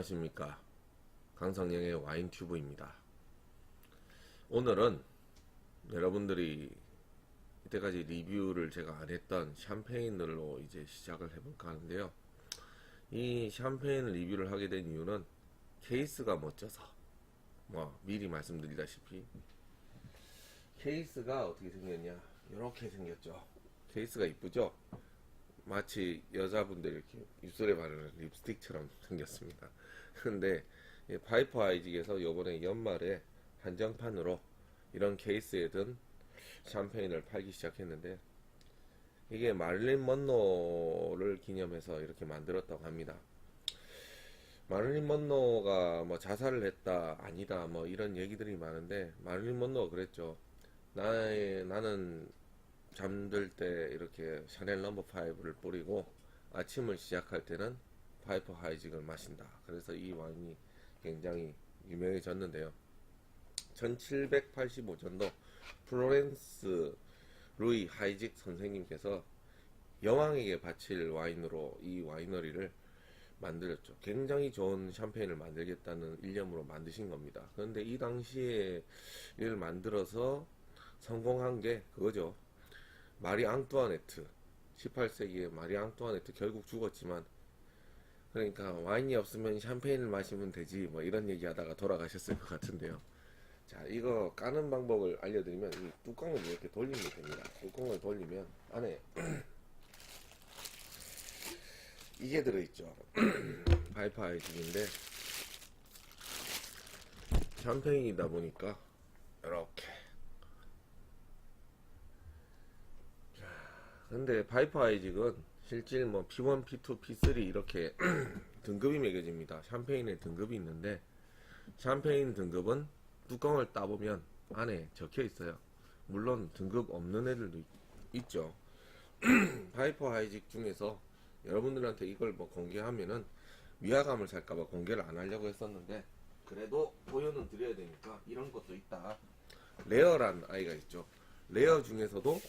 안녕하십니까. 강성영의 와인튜브입니다. 오늘은 여러분들이 이때까지 리뷰를 제가 안 했던 샴페인으로 이제 시작을 해볼까 하는데요. 이 샴페인 리뷰를 하게 된 이유는 케이스가 멋져서, 미리 말씀드리다시피 케이스가 어떻게 생겼냐, 이렇게 생겼죠. 케이스가 이쁘죠? 마치 여자분들 이렇게 입술에 바르는 립스틱처럼 생겼습니다. 근데 파이퍼 아이직에서 요번에 연말에 한정판으로 이런 케이스에 든 샴페인을 팔기 시작했는데, 이게 마릴린 먼로를 기념해서 이렇게 만들었다고 합니다. 마릴린 먼로가 자살을 했다 아니다 이런 얘기들이 많은데, 마릴린 먼로가 그랬죠. 나는 잠들 때 이렇게 샤넬 넘버 5를 뿌리고 아침을 시작할 때는 파이퍼 하이직을 마신다. 그래서 이 와인이 굉장히 유명해졌는데요. 1785년도 플로렌스 루이 하이직 선생님께서 여왕에게 바칠 와인으로 이 와이너리를 만들었죠. 굉장히 좋은 샴페인을 만들겠다는 일념으로 만드신 겁니다. 그런데 이 당시에 이를 만들어서 성공한 게 그거죠. 마리 앙뚜아네트, 18세기의 마리 앙뚜아네트 결국 죽었지만, 그러니까 와인이 없으면 샴페인을 마시면 되지 이런 얘기하다가 돌아가셨을 것 같은데요. 자, 이거 까는 방법을 알려드리면, 이 뚜껑을 이렇게 돌리면 됩니다. 뚜껑을 돌리면 안에 이게 들어있죠. 파이퍼 아이직인데 샴페인이다 보니까 이렇게. 근데 파이퍼 아이직은 실질 P1, P2, P3 이렇게 등급이 매겨집니다. 샴페인의 등급이 있는데, 샴페인 등급은 뚜껑을 따보면 안에 적혀 있어요. 물론 등급 없는 애들도 있죠. 파이퍼 아이직 중에서 여러분들한테 이걸 공개하면은 위화감을 살까봐 공개를 안 하려고 했었는데, 그래도 보여는 드려야 되니까 이런 것도 있다. 레어란 아이가 있죠. 레어 중에서도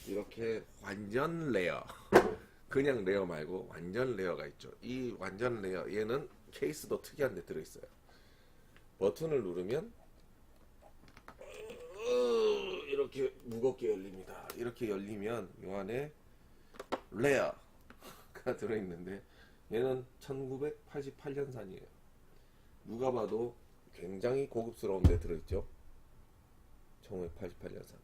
이렇게 완전 레어, 그냥 레어 말고 완전 레어가 있죠. 이 완전 레어, 얘는 케이스도 특이한 데 들어있어요. 버튼을 누르면 이렇게 무겁게 열립니다. 이렇게 열리면 이 안에 레어가 들어있는데, 얘는 1988년산이에요. 누가 봐도 굉장히 고급스러운 데 들어있죠. 1988년산.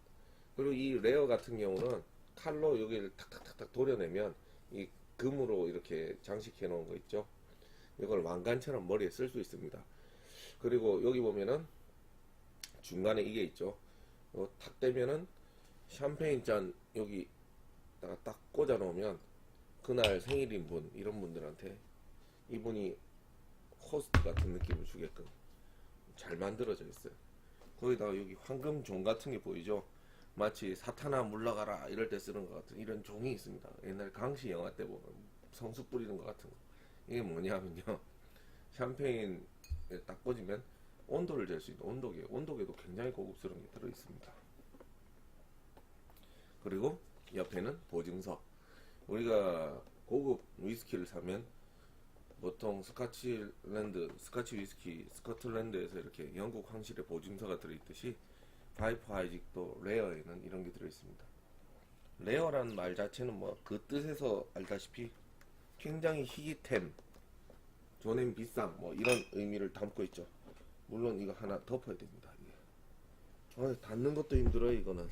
그리고 이 레어 같은 경우는 칼로 여기를 탁탁탁탁 도려내면 이 금으로 이렇게 장식해 놓은 거 있죠. 이걸 왕관처럼 머리에 쓸 수 있습니다. 그리고 여기 보면은 중간에 이게 있죠. 탁 대면은 샴페인 잔 여기다가 딱 꽂아 놓으면 그날 생일인 분, 이런 분들한테 이분이 호스트 같은 느낌을 주게끔 잘 만들어져 있어요. 거기다가 여기 황금 종 같은 게 보이죠. 마치 사탄아 물러가라 이럴 때 쓰는 것 같은 이런 종이 있습니다. 옛날 강시 영화 때 보면 성수 뿌리는 것 같은 거. 이게 뭐냐면요, 샴페인에 딱 꽂으면 온도를 잴 수 있는 온도계, 온도계도 굉장히 고급스러운 게 들어 있습니다. 그리고 옆에는 보증서. 우리가 고급 위스키를 사면 보통 스카치 위스키 스코틀랜드에서 이렇게 영국 황실의 보증서가 들어있듯이, 파이퍼 아이직도 레어에는 이런 게 들어있습니다. 레어란 말 자체는 그 뜻에서 알다시피 굉장히 희귀템, 존엔 비쌈 이런 의미를 담고 있죠. 물론 이거 하나 덮어야 됩니다. 닫는 것도 힘들어요. 이거는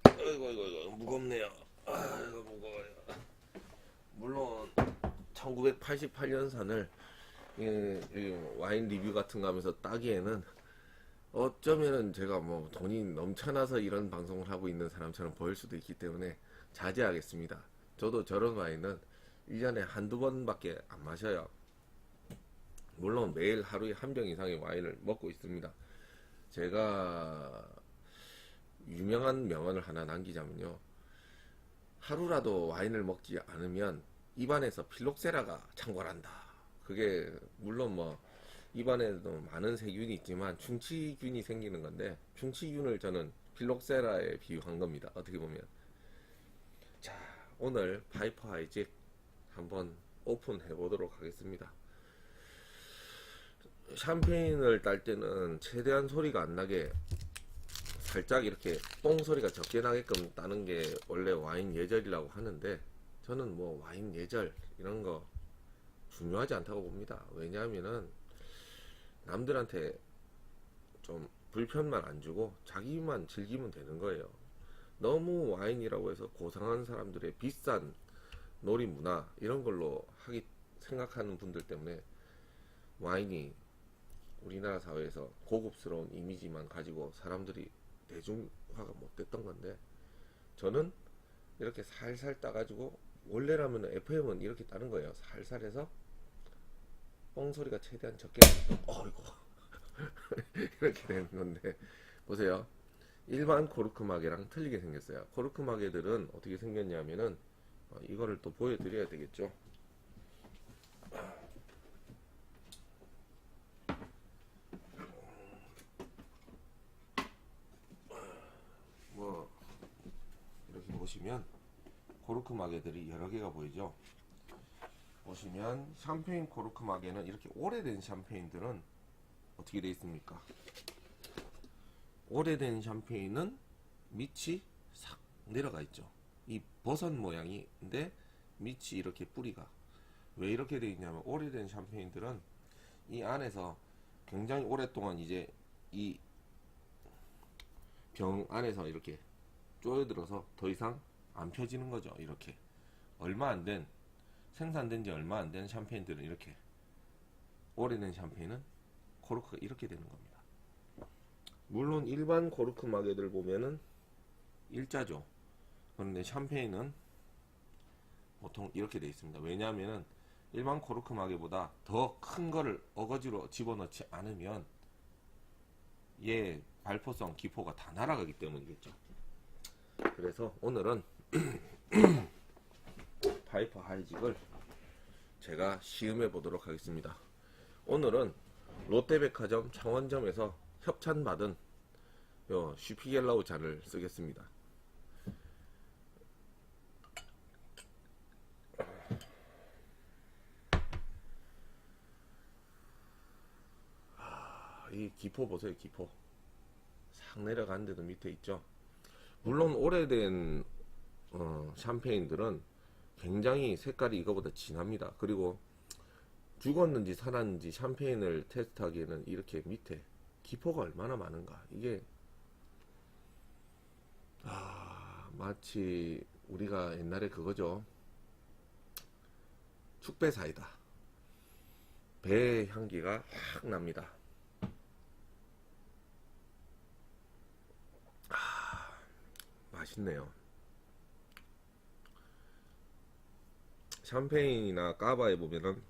아이고 무겁네요. 이거 무거워요. 물론 1988년산을 와인 리뷰 같은 거 하면서 따기에는 어쩌면은 제가 돈이 넘쳐나서 이런 방송을 하고 있는 사람처럼 보일 수도 있기 때문에 자제하겠습니다. 저도 저런 와인은 1년에 한두 번밖에 안 마셔요. 물론 매일 하루에 한 병 이상의 와인을 먹고 있습니다. 제가 유명한 명언을 하나 남기자면요, 하루라도 와인을 먹지 않으면 입안에서 필록세라가 창궐한다. 그게 물론 입안에도 많은 세균이 있지만 충치균이 생기는 건데, 충치균을 저는 필록세라에 비유한 겁니다. 어떻게 보면. 자, 오늘 파이퍼 아이직 한번 오픈해 보도록 하겠습니다. 샴페인을 딸 때는 최대한 소리가 안 나게 살짝 이렇게 뽕 소리가 적게 나게끔 따는 게 원래 와인 예절이라고 하는데, 저는 뭐 와인 예절 이런 거 중요하지 않다고 봅니다. 왜냐하면은 남들한테 좀 불편만 안 주고 자기만 즐기면 되는 거예요. 너무 와인이라고 해서 고상한 사람들의 비싼 놀이 문화 이런 걸로 하기 생각하는 분들 때문에 와인이 우리나라 사회에서 고급스러운 이미지만 가지고 사람들이 대중화가 못 됐던 건데, 저는 이렇게 살살 따가지고, 원래라면 FM은 이렇게 따는 거예요. 살살 해서 뻥소리가 최대한 적게 어이구 이렇게 되는 건데, 보세요. 일반 코르크 마개랑 틀리게 생겼어요. 코르크 마개들은 어떻게 생겼냐면은 이거를 또 보여드려야 되겠죠. 뭐 이렇게 보시면 코르크 마개들이 여러 개가 보이죠. 보시면 샴페인 코르크 마개는 이렇게 오래된 샴페인들은 어떻게 되어 있습니까? 오래된 샴페인은 밑이 싹 내려가 있죠. 이 버섯 모양인데 밑이 이렇게 뿌리가 왜 이렇게 되어 있냐면, 오래된 샴페인들은 이 안에서 굉장히 오랫동안 이제 이 병 안에서 이렇게 쪼여들어서 더 이상 안 펴지는 거죠. 이렇게 얼마 안 된, 생산된 지 얼마 안 된 샴페인들은 이렇게, 오래된 샴페인은 코르크가 이렇게 되는 겁니다. 물론 일반 코르크 마개들 보면은 일자죠. 그런데 샴페인은 보통 이렇게 되어 있습니다. 왜냐하면은 일반 코르크 마개보다 더 큰 거를 어거지로 집어넣지 않으면 얘 발포성 기포가 다 날아가기 때문이겠죠. 그래서 오늘은 파이퍼 하이직을 제가 시음해 보도록 하겠습니다. 오늘은 롯데백화점 창원점에서 협찬받은 요 슈피겔라우 잔을 쓰겠습니다. 이 기포 보세요. 기포 싹 내려가는데도 밑에 있죠. 물론 오래된 샴페인들은 굉장히 색깔이 이거보다 진합니다. 그리고 죽었는지 살았는지 샴페인을 테스트하기에는 이렇게 밑에 기포가 얼마나 많은가, 이게 마치 우리가 옛날에 그거죠. 축배 사이다. 배 향기가 확 납니다. 맛있네요. 샴페인이나 까바에 보면은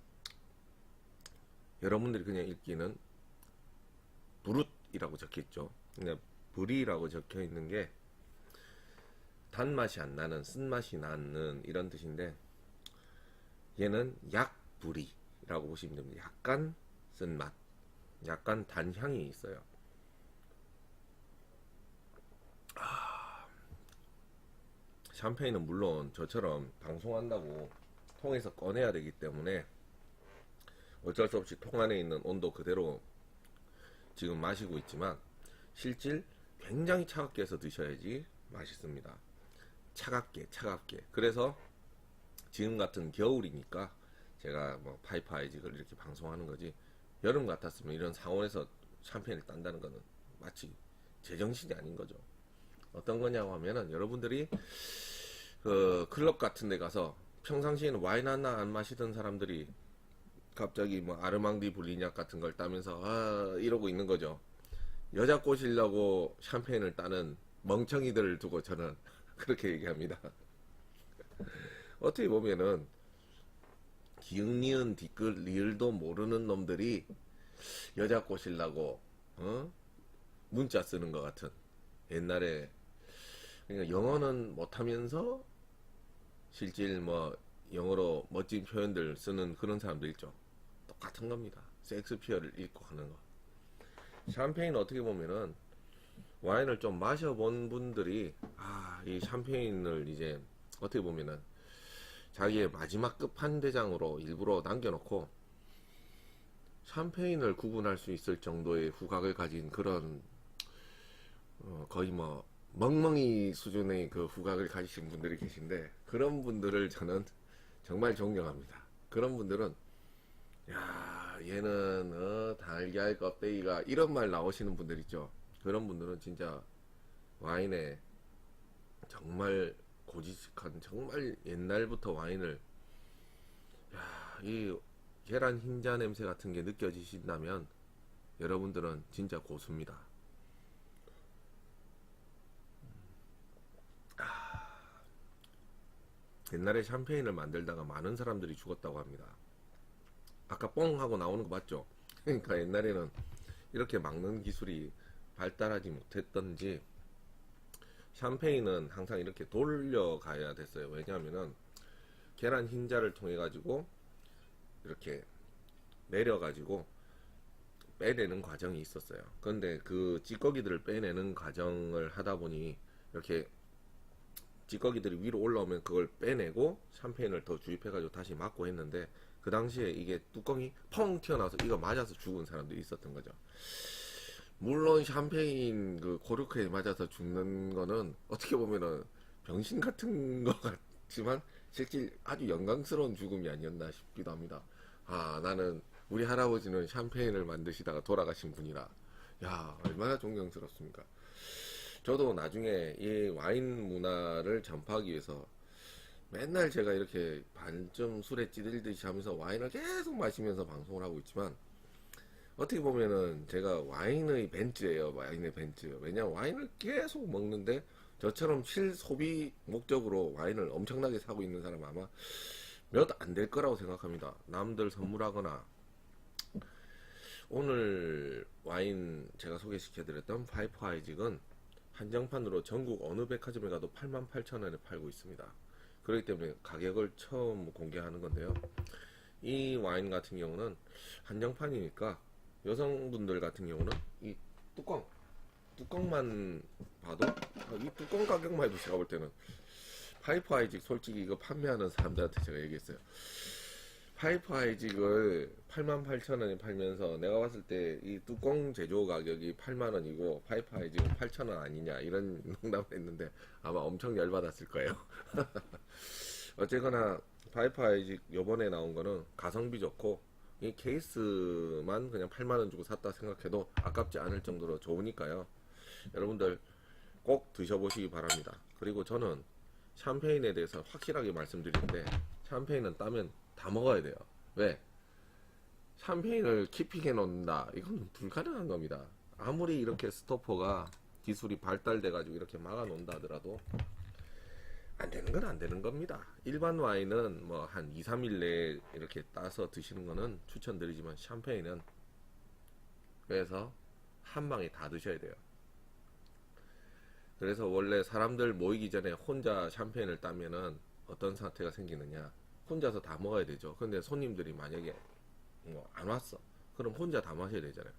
여러분들이 그냥 읽기는 브룻이라고 적혀있죠. 그냥 브리라고 적혀있는 게 단맛이 안 나는, 쓴맛이 나는 이런 뜻인데, 얘는 약브리라고 보시면 됩니다. 약간 쓴맛, 약간 단향이 있어요. 샴페인은 물론 저처럼 방송한다고 통에서 꺼내야 되기 때문에 어쩔 수 없이 통 안에 있는 온도 그대로 지금 마시고 있지만, 실질 굉장히 차갑게 해서 드셔야지 맛있습니다. 차갑게. 그래서 지금 같은 겨울이니까 제가 뭐 파이프 하이직을 이렇게 방송하는 거지, 여름 같았으면 이런 상온에서 샴페인을 딴다는 거는 마치 제정신이 아닌 거죠. 어떤 거냐고 하면은, 여러분들이 그 클럽 같은 데 가서 평상시에는 와인 하나 안 마시던 사람들이 갑자기 뭐 아르망디 불리냐 같은 걸 따면서 이러고 있는 거죠. 여자 꼬시려고 샴페인을 따는 멍청이들을 두고 저는 그렇게 얘기합니다. 어떻게 보면은 기흥 니은 뒤끝 리을도 모르는 놈들이 여자 꼬시려고 문자 쓰는 것 같은, 옛날에 그러니까 영어는 못하면서 실질 뭐 영어로 멋진 표현들 쓰는 그런 사람들 있죠. 똑같은 겁니다. 섹스피어를 읽고 하는 거. 샴페인 어떻게 보면은 와인을 좀 마셔본 분들이 이 샴페인을 이제 어떻게 보면은 자기의 마지막 끝판대장으로 일부러 남겨놓고 샴페인을 구분할 수 있을 정도의 후각을 가진 그런 거의 뭐 멍멍이 수준의 그 후각을 가지신 분들이 계신데, 그런 분들을 저는 정말 존경합니다. 그런 분들은 야 얘는 달걀 껍데기가 이런 말 나오시는 분들 있죠. 그런 분들은 진짜 와인에 정말 고지식한, 정말 옛날부터 와인을, 이 계란 흰자 냄새 같은 게 느껴지신다면 여러분들은 진짜 고수입니다. 옛날에 샴페인을 만들다가 많은 사람들이 죽었다고 합니다. 아까 뽕 하고 나오는 거 맞죠? 그러니까 옛날에는 이렇게 막는 기술이 발달하지 못했던지 샴페인은 항상 이렇게 돌려가야 됐어요. 왜냐하면은 계란 흰자를 통해 가지고 이렇게 내려가지고 빼내는 과정이 있었어요. 그런데 그 찌꺼기들을 빼내는 과정을 하다 보니 이렇게 찌꺼기들이 위로 올라오면 그걸 빼내고 샴페인을 더 주입해가지고 다시 막고 했는데, 그 당시에 이게 뚜껑이 펑 튀어나와서 이거 맞아서 죽은 사람들이 있었던 거죠. 물론 샴페인 그 코르크에 맞아서 죽는 거는 어떻게 보면은 병신 같은 것 같지만 실제 아주 영광스러운 죽음이 아니었나 싶기도 합니다. 아, 나는 우리 할아버지는 샴페인을 만드시다가 돌아가신 분이라, 야, 얼마나 존경스럽습니까? 저도 나중에 이 와인 문화를 전파하기 위해서 맨날 제가 이렇게 반쯤 술에 찌들듯이 하면서 와인을 계속 마시면서 방송을 하고 있지만, 어떻게 보면은 제가 와인의 벤츠예요. 와인의 벤츠. 왜냐면 와인을 계속 먹는데 저처럼 실소비 목적으로 와인을 엄청나게 사고 있는 사람은 아마 몇 안 될 거라고 생각합니다. 남들 선물하거나. 오늘 와인 제가 소개시켜드렸던 파이프 아이직은 한정판으로 전국 어느 백화점에 가도 88,000원에 팔고 있습니다. 그렇기 때문에 가격을 처음 공개하는 건데요. 이 와인 같은 경우는 한정판이니까 여성분들 같은 경우는 이 뚜껑만 봐도, 이 뚜껑 가격만 해도 제가 볼 때는 파이프 아이직, 솔직히 이거 판매하는 사람들한테 제가 얘기했어요. 파이프 아이직을 88,000원에 팔면서 내가 봤을 때 이 뚜껑 제조 가격이 8만원이고 파이프 아이직은 8,000원 아니냐, 이런 농담을 했는데 아마 엄청 열받았을 거예요. 어쨌거나 파이프 아이직 요번에 나온 거는 가성비 좋고, 이 케이스만 그냥 8만원 주고 샀다 생각해도 아깝지 않을 정도로 좋으니까요. 여러분들 꼭 드셔보시기 바랍니다. 그리고 저는 샴페인에 대해서 확실하게 말씀드리는데, 샴페인은 따면 다 먹어야 돼요. 왜? 샴페인을 키핑해 놓는다, 이건 불가능한 겁니다. 아무리 이렇게 스토퍼가 기술이 발달돼 가지고 이렇게 막아 놓는다 하더라도 안 되는 건 안 되는 겁니다. 일반 와인은 뭐 한 2, 3일 내에 이렇게 따서 드시는 거는 추천드리지만, 샴페인은 그래서 한 방에 다 드셔야 돼요. 그래서 원래 사람들 모이기 전에 혼자 샴페인을 따면은 어떤 사태가 생기느냐, 혼자서 다 먹어야 되죠. 근데 손님들이 만약에 뭐 안 왔어, 그럼 혼자 다 마셔야 되잖아요.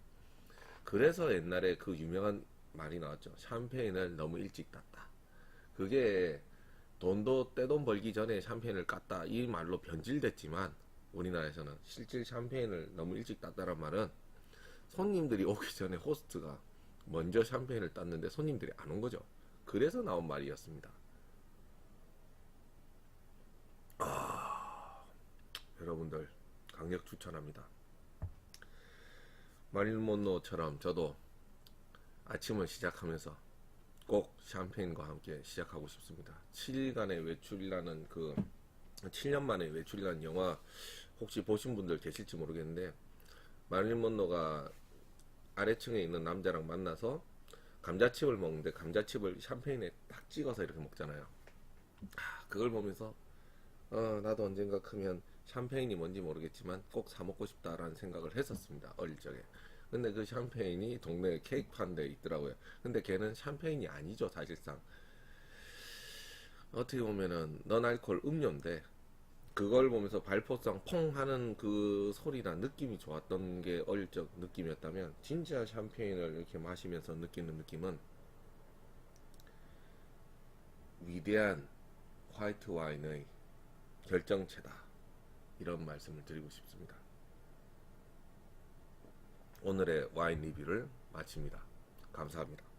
그래서 옛날에 그 유명한 말이 나왔죠. 샴페인을 너무 일찍 땄다. 그게 돈도 떼돈 벌기 전에 샴페인을 깠다, 이 말로 변질됐지만, 우리나라에서는 실질 샴페인을 너무 일찍 땄다란 말은 손님들이 오기 전에 호스트가 먼저 샴페인을 땄는데 손님들이 안 온 거죠. 그래서 나온 말이었습니다. 여러분들 강력 추천합니다. 마릴린 monroe처럼 저도 아침을 시작하면서 꼭 샴페인과 함께 시작하고 싶습니다. 7일간의 외출이라는, 그 7년 만에 외출이라는 영화 혹시 보신 분들 계실지 모르겠는데, 마릴린 monroe가 아래층에 있는 남자랑 만나서 감자칩을 먹는데 감자칩을 샴페인에 딱 찍어서 이렇게 먹잖아요. 그걸 보면서 나도 언젠가 크면 샴페인이 뭔지 모르겠지만 꼭 사 먹고 싶다라는 생각을 했었습니다, 어릴 적에. 근데 그 샴페인이 동네 케이크 파는 데 있더라고요. 근데 걔는 샴페인이 아니죠, 사실상. 어떻게 보면은 넌알코올 음료인데, 그걸 보면서 발포성 퐁 하는 그 소리나 느낌이 좋았던 게 어릴 적 느낌이었다면, 진짜 샴페인을 이렇게 마시면서 느끼는 느낌은 위대한 화이트 와인의 결정체다. 이런 말씀을 드리고 싶습니다. 오늘의 와인 리뷰를 마칩니다. 감사합니다.